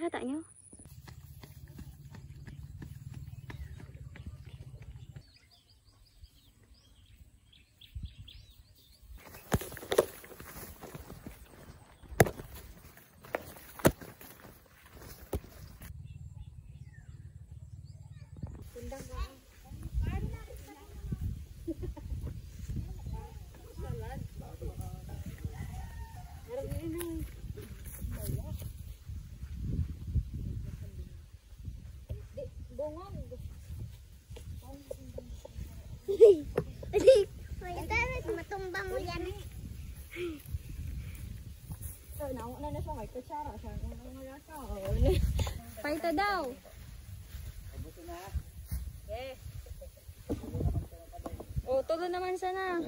Nakita nyo? Matumbang mo yan. Paita daw. Oh, todo naman sana.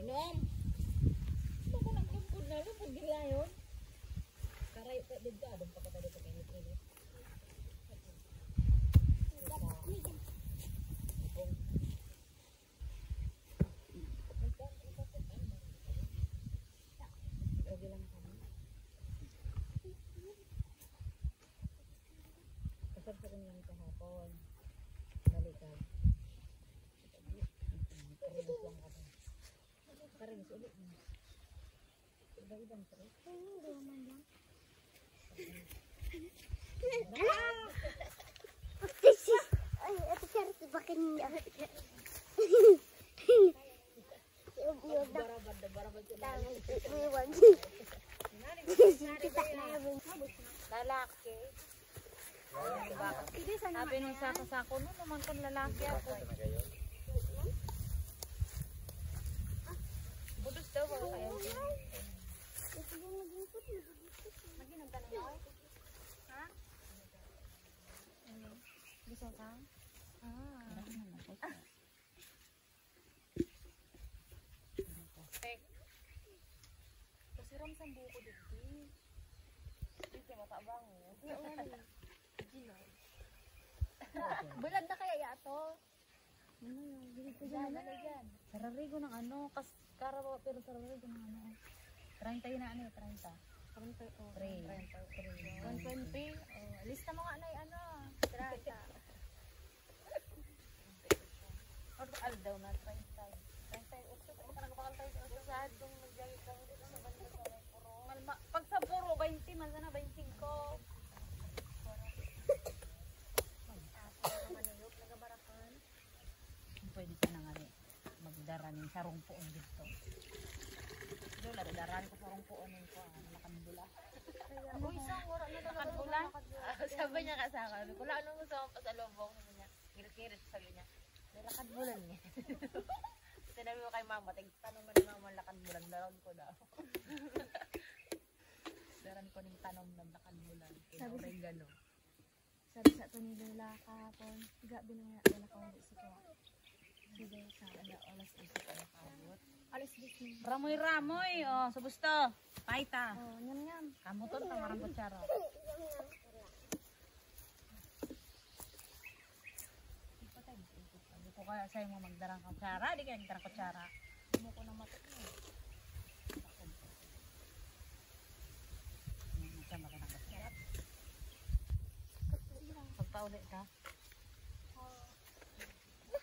Inom. Bako naglumpod na lumpod gila yun. Karay pa dito adong pa kada dito kay nitri. Kasar sa kanyang kahapon. Balikan. Karing sulit mo. Iba-ibang terus. Ay, ito charot bakin niya. Lalaki. Sabi nung sako-sako no, naman kung lalaki ako. Budus daw ba kayo? Mag-inom ka na ba? Ha? Gusto ka? Kasi ram sa buko dito. Dito matabang. Bulag na kaya yato. Sararigo ng ano, karawa pero sararigo ng ano. 30 na ano, 30. 30. 120. Lista mo nga na ano, 30. Ordo aldaw na 30. 38 pa nagpakal tayo sa adong nagyagit kami dito sa banda sa puro. Pag sa puro 20 man sana 25. Pwede ka na nga magdaranin sa rungpuon dito. Doon, daranin ko sa rungpuon ko, nakambula. Ako isang wala na Nakambula? Sabi niya kasama, wala anong gusto mo pa sa lobong. Sabi niya, kirit-kirit, sabi niya, lakadbulan niya. Sinabi mo kay mama, tanong mo ni mama, lakadbulan, daran ko daw. Daran ko ng tanong ng lakadbulan. Oregano. Sabi sa ito nila kahapon, gabi na nga nakauwi si Kwa. Sige, sabi na alas 10 ka nakabot. Alas 10. Ramoy-ramoy, oh, sa gusto. Paita. Oh, nyam-nyam. Kamu to, tamarang kutsara. Hindi ko kaya sa'yo mo magdarang kutsara, di kaya magdarang kutsara. Hindi mo ko na matuto. Magsama ka ng kutsara. Pagpaulit ka.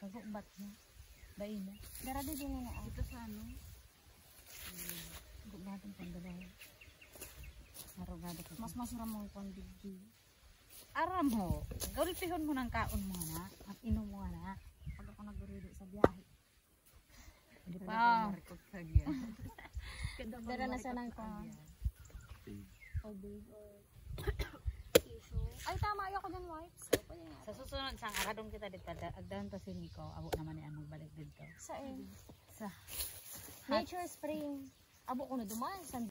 Pagbubat niya. Bain mo. Darado din na nga. Ito sa ano? Bubatin pang dalawa. Marugado ko. Mas masura mo kung digdi. Aram mo. Gulpihon mo ng kaon mo na. At inom mo na. Pag ako nagurili sa biyahe. Hindi pa. Dara na sa nang pa. Tubig or tissue. Ay, tama. Ayaw ko dyan wipes. So, pwede nga. Sa susunod sang aradong kita dito. Agdahan to si Nico. Abo naman niya magbalik dito. Saan? Sa Nature Spring. Abo ko na duman. San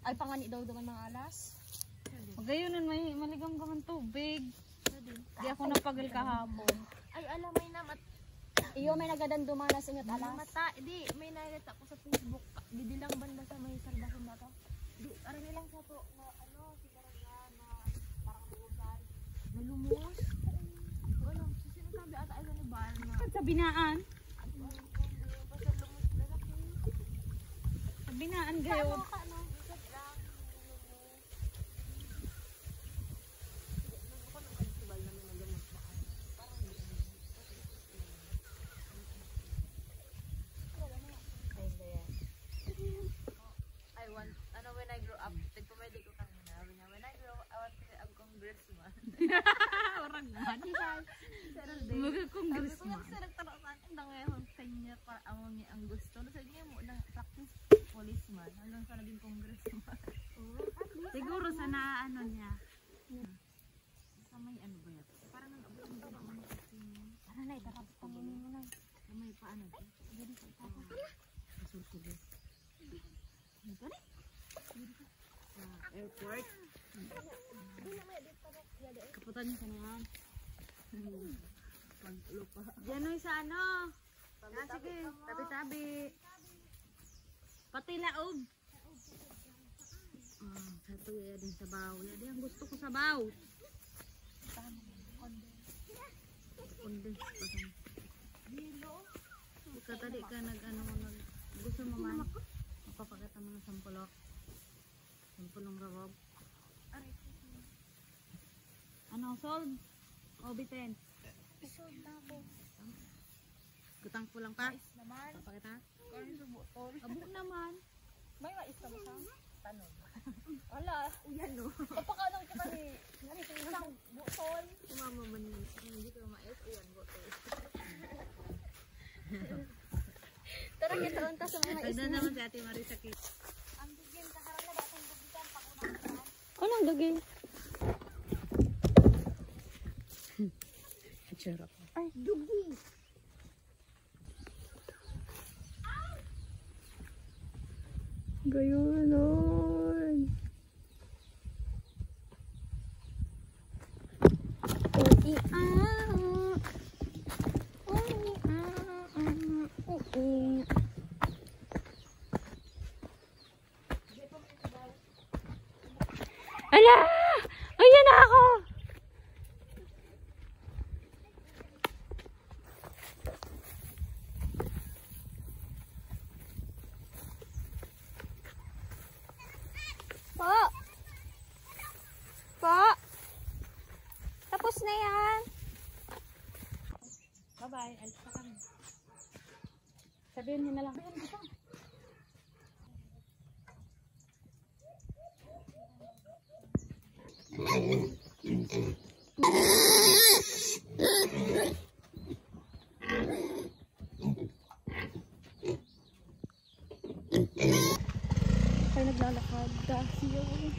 ay pangani daw duman mga alas. Magayunan may maligam-gaman tubig. Di ako napagal kahapon. Ay alam mo Iyo may nagadandumana sa inyo alas. Mata, di, may nakita ko sa Facebook. Di lang banda sa may salbasan ba to? Di, parang nilang sa to, na ano, siguro na parang lusan. Malumos. Ano, sino sabi ata ay ni Bar na. Sa binaan. Basta lumos lalaki. Sa binaan gayo. Ano? When I grow up, nagpumedi ko kanina. When I grow up, I want to be a congressman. Orang man. Mga Mga congressman. congressman. Kasi nagtanong sa akin na ngayon sa inyo para ang gusto. Sa inyo mo na practice policeman hanggang sa naging congressman. Siguro sa naano niya. Sa may ano ba yan? Parang nag-abot mo ba naman kasi Ano na itarap panginin mo na. sa may paano? Dili sa tapa. Kasulsulo. Ano ba rin? Sa airport. Kaputan niya kanyan. Paglupa. Diyan oy sa ano? Ah, sige, tabi-tabi. Pati laog. Sato ya din sabaw. Ya di ang gusto ko sabaw. Konde. Ikaw tadi ka nag-ano, gusto mo man? Magpapakita mo ng sampulok. Sampulong rawag. Ano, sold? O, bitin? Sold na ako. Gutang ko lang pa? Naman. Papakita? Karin sa butol. Abuk naman. May mais ka ba sa tanong? Wala. Yan o. Kapakalang kita ni isang butol. Mama man yun. Hindi ko mais. Ayan, botol. Tara kita unta sa mga Tagda naman si Ate Marisa Kit. Ang bigyan ka harap na batang bugitan pa unang. Anong dagay? Charot. Ay, dugi. Gayunon. Ala! Ayan na ako! Po. Po. Tapos na yan. Bye-bye. Alis pa kami. Sabihin niyo na lang. Kaya naglalakad. Dahil